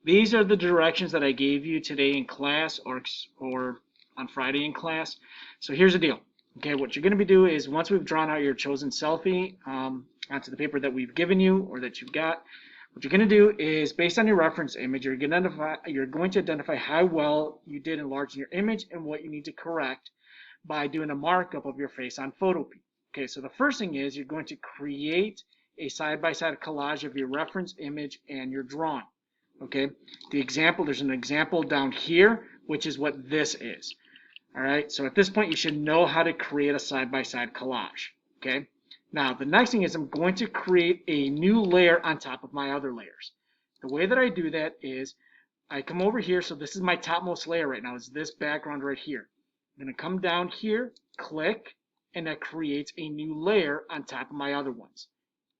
these are the directions that I gave you today in class or on Friday in class. So here's the deal. Okay, what you're going to be doing is once we've drawn out your chosen selfie onto the paper that we've given you or that you've got, what you're going to do is based on your reference image, you're going to identify how well you did enlarging your image and what you need to correct by doing a markup of your face on Photopea. Okay, so the first thing is you're going to create a side-by-side collage of your reference image and your drawing. Okay, there's an example down here, which is what this is. All right, so at this point you should know how to create a side-by-side collage. Okay, now the next thing is I'm going to create a new layer on top of my other layers. The way that I do that is I come over here, so this is my topmost layer right now, is this background right here. I'm going to come down here, click, and that creates a new layer on top of my other ones.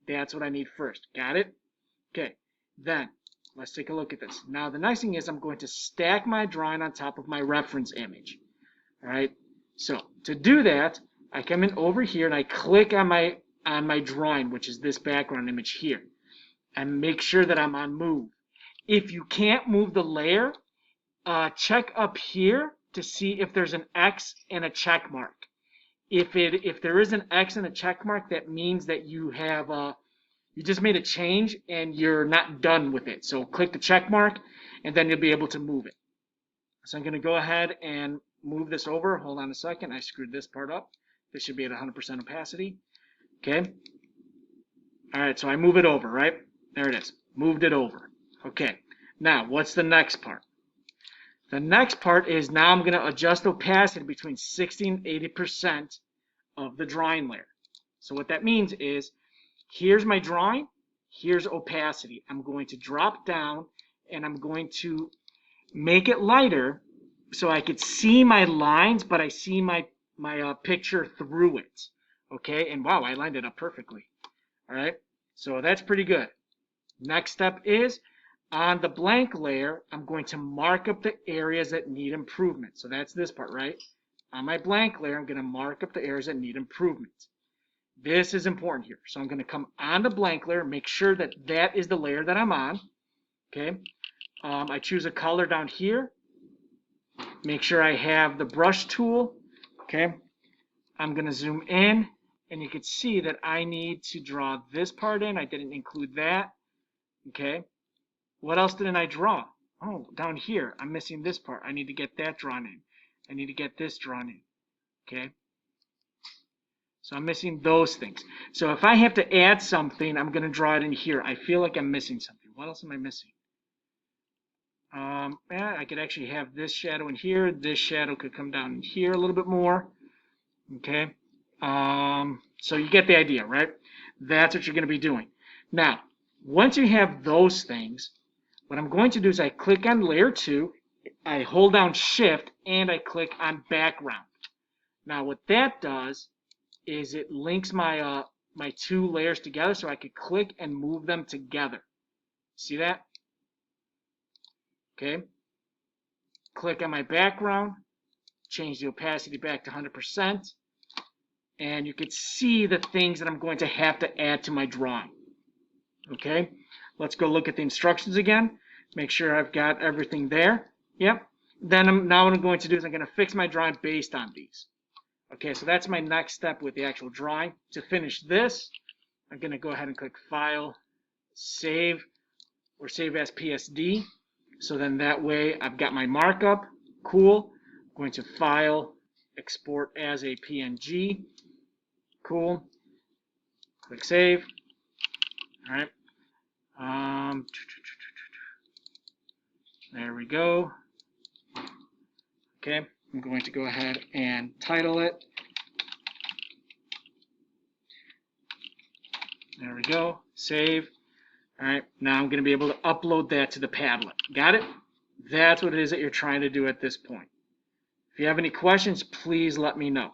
That's what I need first. Got it? Okay, then let's take a look at this. Now the next thing is I'm going to stack my drawing on top of my reference image. All right, so to do that, I come in over here and I click on my drawing, which is this background image here, and make sure that I'm on move. If you can't move the layer, check up here to see if there's an X and a check mark. If there is an X and a check mark, that means that you have you just made a change and you're not done with it. So click the check mark and then you'll be able to move it. So I'm going to go ahead and move this over. Hold on a second. I screwed this part up. This should be at 100% opacity. Okay. All right. So I move it over, right? There it is. Moved it over. Okay. Now, what's the next part? The next part is now I'm going to adjust opacity between 60 and 80% of the drawing layer. So what that means is here's my drawing, here's opacity. I'm going to drop down and I'm going to make it lighter so I could see my lines, but I see my picture through it. Okay, and wow, I lined it up perfectly. All right, so that's pretty good. Next step is on the blank layer, I'm going to mark up the areas that need improvement. So that's this part, right? On my blank layer, I'm going to mark up the areas that need improvement. This is important here. So I'm going to come on the blank layer, make sure that that is the layer that I'm on. Okay. I choose a color down here. Make sure I have the brush tool. Okay. I'm going to zoom in and you can see that I need to draw this part in. I didn't include that. Okay. What else didn't I draw? Oh, down here, I'm missing this part. I need to get that drawn in. I need to get this drawn in. Okay. So I'm missing those things. So if I have to add something, I'm going to draw it in here. I feel like I'm missing something. What else am I missing? Yeah, I could actually have this shadow in here. This shadow could come down in here a little bit more. Okay. So you get the idea, right? That's what you're going to be doing. Now, once you have those things, what I'm going to do is I click on layer 2, I hold down shift, and I click on background. Now what that does is it links my my two layers together so I could click and move them together. See that? Okay. Click on my background, change the opacity back to 100%, and you can see the things that I'm going to have to add to my drawing. Okay. Let's go look at the instructions again. Make sure I've got everything there. Yep. Then now what I'm going to do is I'm going to fix my drawing based on these. Okay, so that's my next step with the actual drawing. To finish this, I'm going to go ahead and click File, Save, or Save as PSD. So then that way I've got my markup. Cool. I'm going to File, Export as a PNG. Cool. Click Save. All right. There we go. Okay, I'm going to go ahead and title it. There we go. Save. All right, now I'm going to be able to upload that to the Padlet. Got it? That's what it is that you're trying to do at this point. If you have any questions, please let me know.